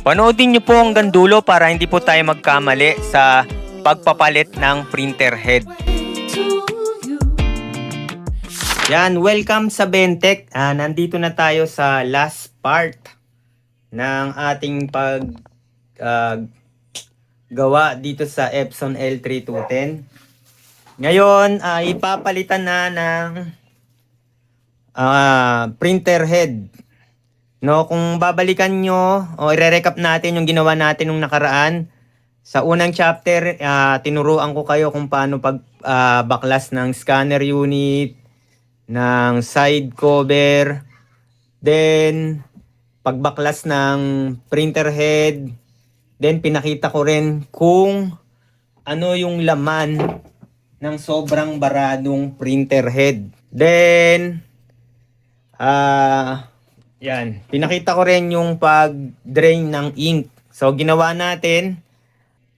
Panoodin niyo po hanggang dulo para hindi po tayo magkamali sa pagpapalit ng printer head. Yan, welcome sa Bentech. Nandito na tayo sa last part ng ating gawa dito sa Epson L3210. Ngayon, ipapalitan na ng printer head. No, kung babalikan nyo o i-recap natin yung ginawa natin nung nakaraan, sa unang chapter, tinuruan ko kayo kung paano baklas ng scanner unit, ng side cover, then pagbaklas ng printer head, then pinakita ko rin kung ano yung laman ng sobrang baradong printer head. Then, yan, pinakita ko rin yung pag-drain ng ink. So, ginawa natin,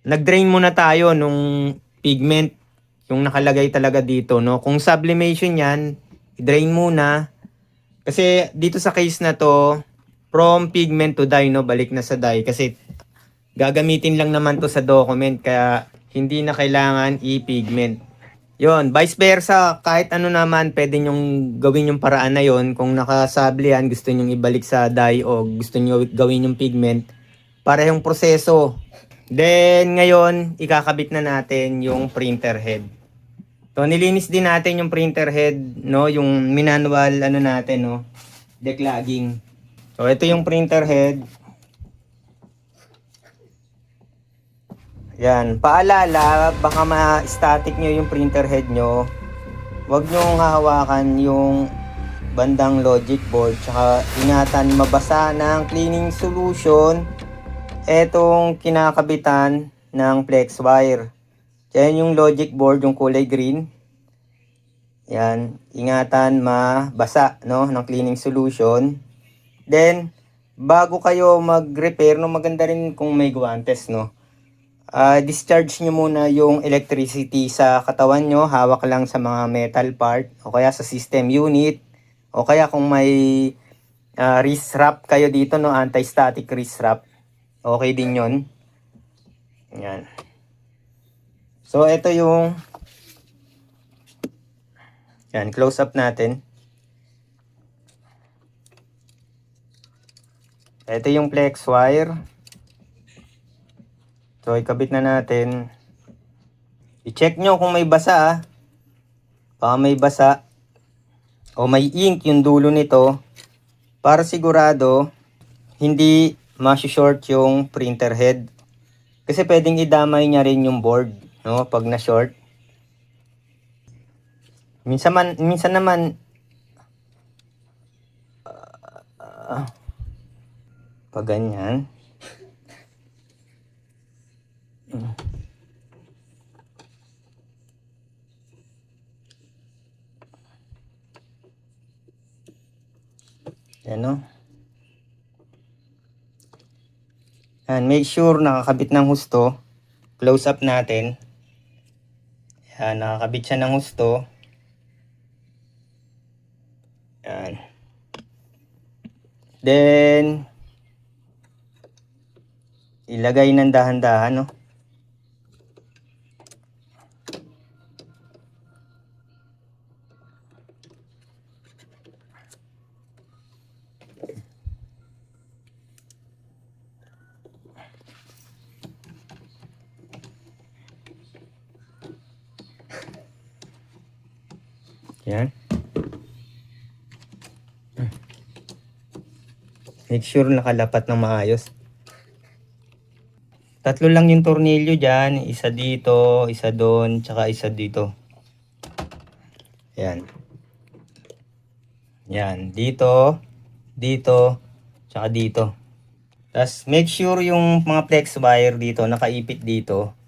nag-drain muna tayo nung pigment, yung nakalagay talaga dito, no? Kung sublimation yan, i-drain muna. Kasi dito sa case na to, from pigment to dye, no? Balik na sa dye. Kasi gagamitin lang naman to sa document, kaya hindi na kailangan i-pigment. Yon, vice versa, kahit ano naman, pwede nyong gawin yung paraan na yon. Kung nakasabli yan, gusto nyong ibalik sa dye o gusto nyo gawin yung pigment, parehong proseso. Then, ngayon, ikakabit na natin yung printer head. So, nilinis din natin yung printer head, no? Yung manual, ano natin, no? Declogging. So, ito yung printer head. Yan, paalala, baka ma-static nyo yung printer head nyo. Huwag nyo hahawakan yung bandang logic board. Tsaka ingatan mabasa ng cleaning solution etong kinakabitan ng flex wire. Yan yung logic board, yung kulay green. Yan, ingatan mabasa, no, ng cleaning solution. Then, bago kayo mag-repair, no, maganda rin kung may guantes, no. Discharge nyo muna yung electricity sa katawan nyo, hawak lang sa mga metal part o kaya sa system unit o kaya kung may wrist wrap kayo dito, no, anti-static wrist wrap, okay din yon. Yan. So ito yung yan, close up natin. Ito yung flex wire. So, ikabit na natin. I-check nyo kung may basa, baka may basa o may ink yung dulo nito para sigurado hindi ma-short yung printer head. Kasi pwedeng idamay niya rin yung board, no, pag na-short. Minsan naman pag ganyan. Yan, no? And make sure nakakabit ng husto. Close up natin. Yan, nakakabit siya ng husto. Yan. Then, ilagay ng dahan-dahan, no? Yan. Make sure nakalapat ng maayos. Tatlo lang yung tornilyo dyan. Isa dito, isa doon, tsaka isa dito. Yan. Yan. Dito, dito, tsaka dito. Tapos make sure yung mga flex wire dito, nakaipit dito.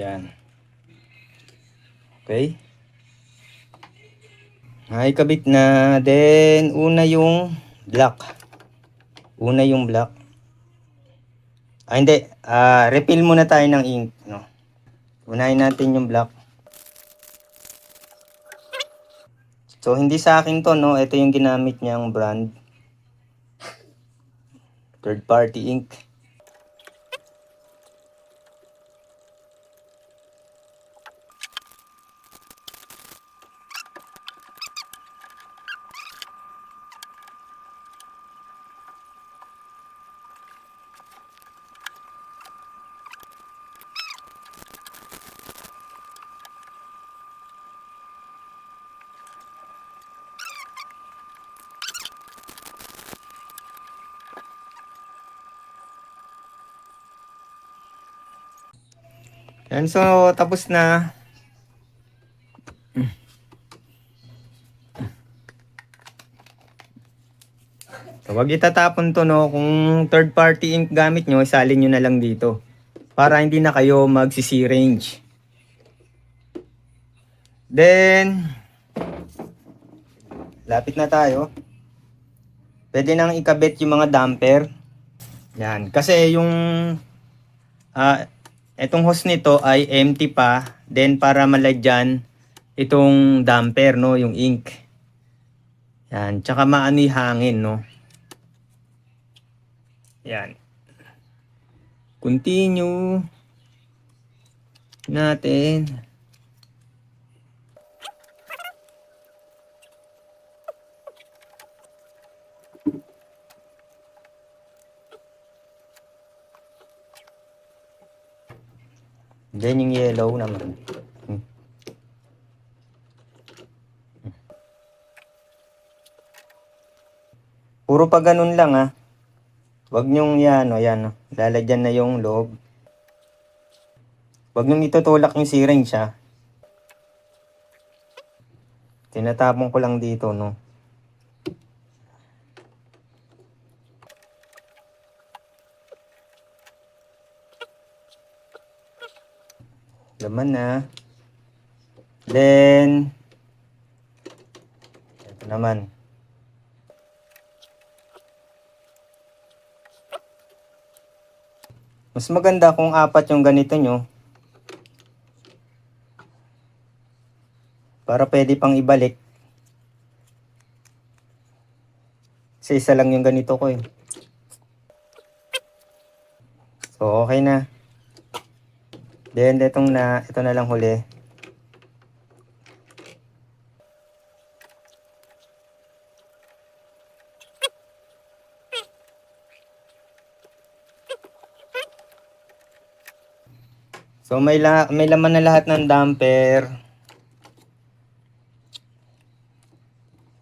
Yan. Okay. Ay, kabit na. Then, una yung black. Hindi. Refill muna tayo ng ink. No? Unahin natin yung black. So, hindi sa akin to, no? Ito yung ginamit niyang brand. Third party ink. Yan, so tapos na. So, wag itatapon to, no. Kung third party ink gamit nyo, isalin nyo na lang dito. Para hindi na kayo mag-syringe. Then, lapit na tayo. Pwede nang ikabit yung mga damper. Yan. Kasi yung itong hose nito ay empty pa. Then para malagyan itong damper, no, yung ink. Yan, tsaka maano yung hangin, no. Yan. Continue natin. Then yung yellow naman. Puro pa ganun lang, ha. Wag nyong yan, yan. Lalagyan na yung loob. Wag nyong itutulak yung syringe, ha. Tinatapon ko lang dito, no. Laman na. Then, ito naman. Mas maganda kung apat yung ganito nyo. Para pwede pang ibalik. Kasi isa lang yung ganito ko, eh. So, okay na. Then, ito na lang huli. So, may laman na lahat ng damper.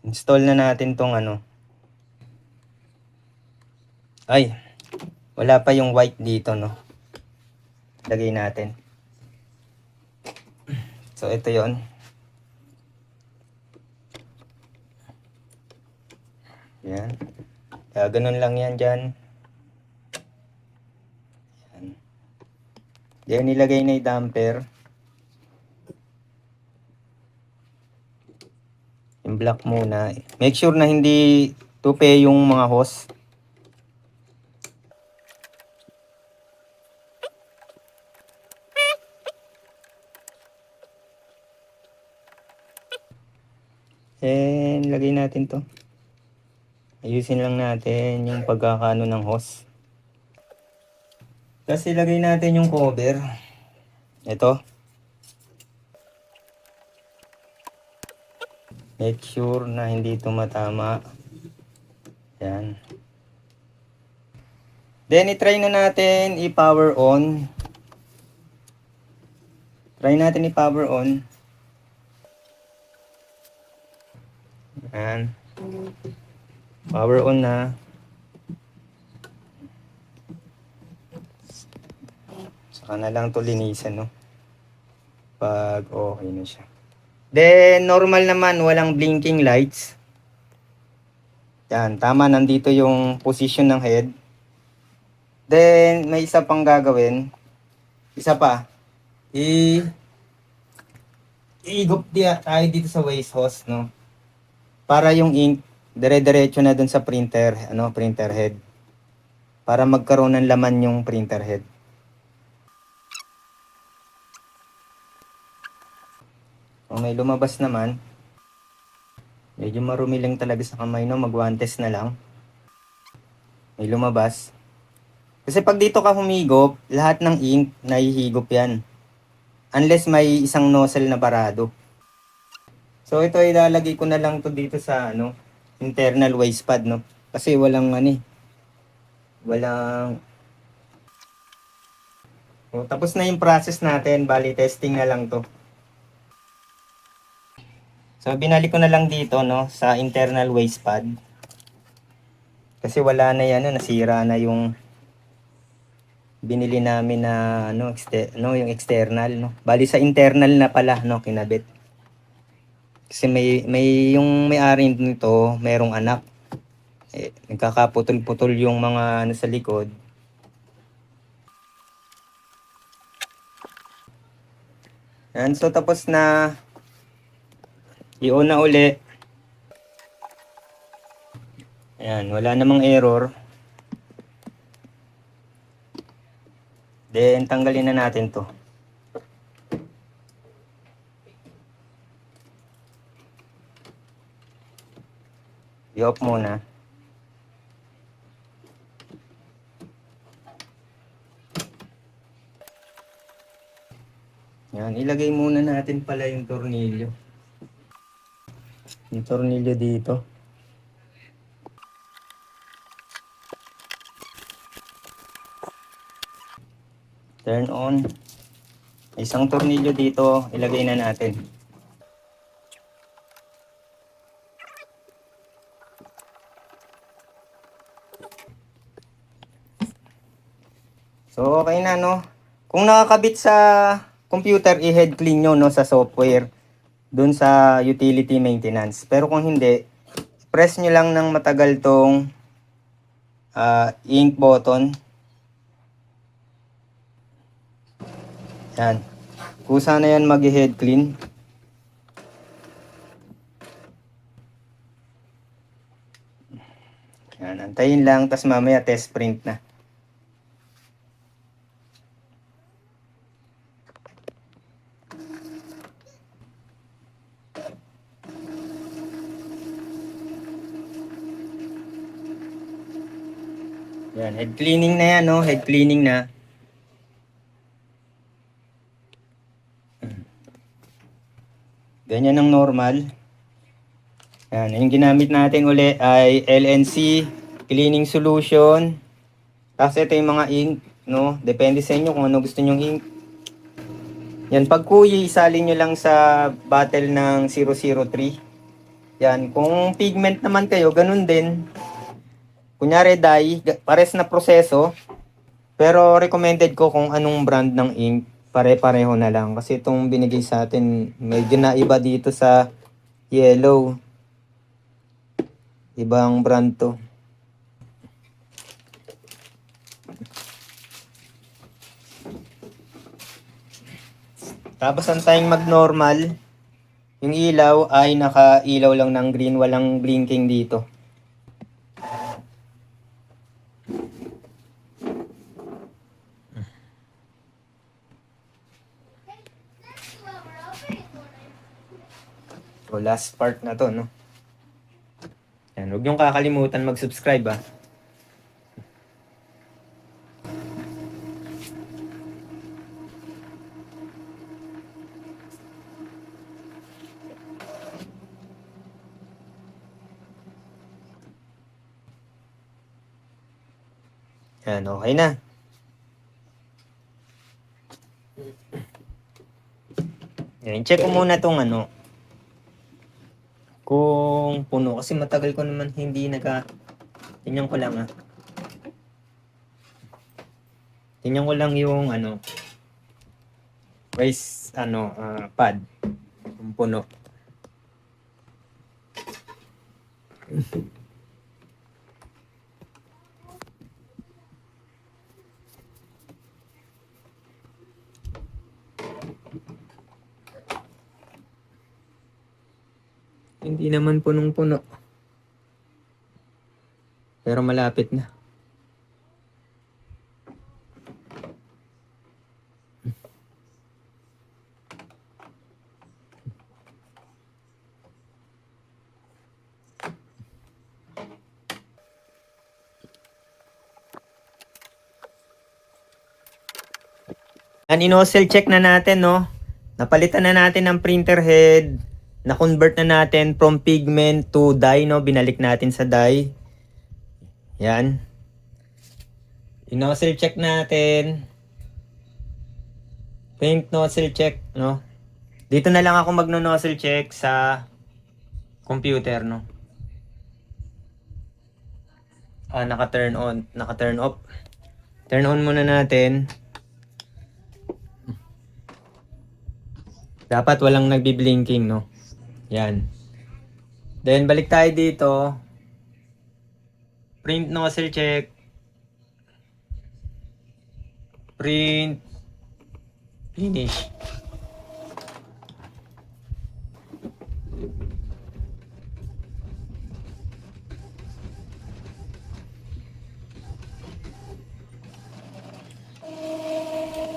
Install na natin tong ano. Ay, wala pa yung white dito, no. Lagay natin. So, ito yon. Yan. Kaya ganun lang yan dyan. Yan. Diyan nilagay na yung damper. Yung black muna. Make sure na hindi tupe yung mga hose. And lagay natin to. Ayusin lang natin yung pagkakaano ng hose. Kasi lagay natin yung cover. Ito. Make sure na hindi tumatama. Yan. Then i-try na natin i-power on. Try natin i-power on. Yan. Power on na. Saka na lang to linisan, no? Pag okay na siya. Then, normal naman, walang blinking lights. Yan, tama, nandito yung position ng head. Then, may isa pang gagawin. Isa pa. i iigop tayo dito sa waste hose, no? Para yung ink dire-diretso na dun sa printer, printer head. Para magkaroon ng laman yung printer head. Kung may lumabas naman, medyo marumi lang talaga sa kamay, no? Mag-one-test na lang. May lumabas. Kasi pag dito ka humigop, lahat ng ink nahihigop yan. Unless may isang nozzle na barado. So ito ilalagay ko na lang to dito sa internal waste pad, no. Kasi walang tapos na yung process natin, bali testing na lang to. So binalik ko na lang dito, no, sa internal waste pad. Kasi wala na yan, nasira na yung binili namin na yung external, no. Bali sa internal na pala, no, kinabit. Kasi may yung may-ari nito, merong anak. Nagkakaputol-putol yung mga sa likod. Yan, so tapos na i-on na uli. Ayan, wala namang error. Then, tanggalin na natin to. I-off muna. Yan, ilagay muna natin pala yung tornilyo. Yung tornilyo dito. Turn on. Isang tornilyo dito, ilagay na natin. So, okay na, no? Kung nakakabit sa computer, i-head clean nyo, no, sa software. Dun sa utility maintenance. Pero kung hindi, press nyo lang ng matagal tong ink button. Yan. Kusa na yan mag-head clean. Yan, antayin lang, tas mamaya test print na. Yan, head cleaning na yan, no? Head cleaning na. Ganyan ang normal. Yan, yung ginamit natin uli ay LNC cleaning solution. Tapos ito yung mga ink, no? Depende sa inyo kung ano gusto nyong ink. Yan, pag kuyi, isalin nyo lang sa bottle ng 003. Yan, kung pigment naman kayo, ganun din. Kunyari dye, pares na proseso. Pero recommended ko kung anong brand ng ink, pare-pareho na lang. Kasi itong binigay sa atin, medyo na iba dito sa yellow. Ibang brand to. Tapos antayin mag-normal. Yung ilaw ay naka-ilaw lang ng green, walang blinking dito. So last part na to, no? Yan, huwag niyong kakalimutan mag-subscribe, ah. Yan, okay na. Yan, check ko muna tong kung puno. Kasi matagal ko naman hindi tingnan ko lang, ah. Tingnan ko lang yung waste pad. Kung puno. Hindi naman punong-puno. Pero malapit na. Yan, inozzle check na natin, no? Napalitan na natin ang printer head. Na-convert na natin from pigment to dye, no? Binalik natin sa dye. Yan. I-nozzle check natin. Paint nozzle check, no? Dito na lang ako magno-nozzle check sa computer, no? Naka-turn on, naka-turn off. Turn on muna natin. Dapat walang nagbi-blinking, no? Yan. Then, balik tayo dito. Print nozzle check. Print. Finish.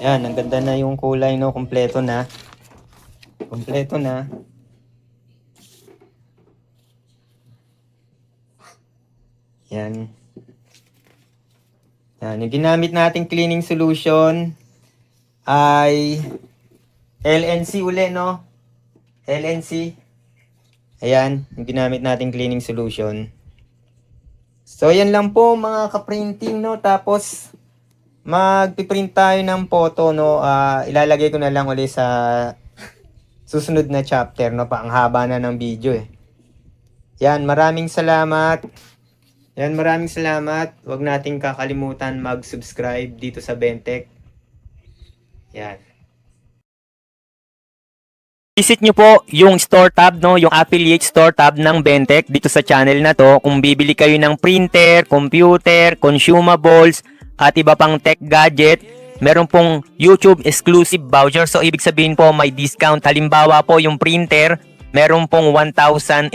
Yan, ang ganda na yung kulay, no? Kompleto na. Kompleto na. Yan. Yan. Yung ginamit nating cleaning solution ay LNC uli, no? LNC. Ayan. Yung ginamit nating cleaning solution. So, yan lang po mga ka-printing, no? Tapos, magpiprint tayo ng photo, no? Ilalagay ko na lang uli sa susunod na chapter, no? Ang haba na ng video, eh. Yan, maraming salamat. Yan, maraming salamat. Huwag nating kakalimutan mag-subscribe dito sa Bentech. Yan. Visit nyo po yung store tab, no? Yung affiliate store tab ng Bentech dito sa channel na to. Kung bibili kayo ng printer, computer, consumables, at iba pang tech gadget, meron pong YouTube exclusive voucher. So, ibig sabihin po may discount. Halimbawa po yung printer, meron pong 1,800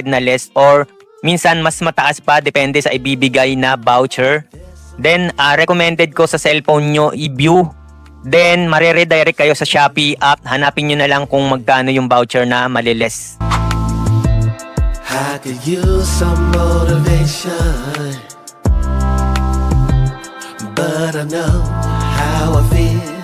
na less or minsan mas mataas pa depende sa ibibigay na voucher. Then, recommended ko sa cellphone nyo i-view. Then, mareredirect kayo sa Shopee app. Hanapin nyo na lang kung magkano yung voucher na maliles. I could use some motivation, but I know how I feel.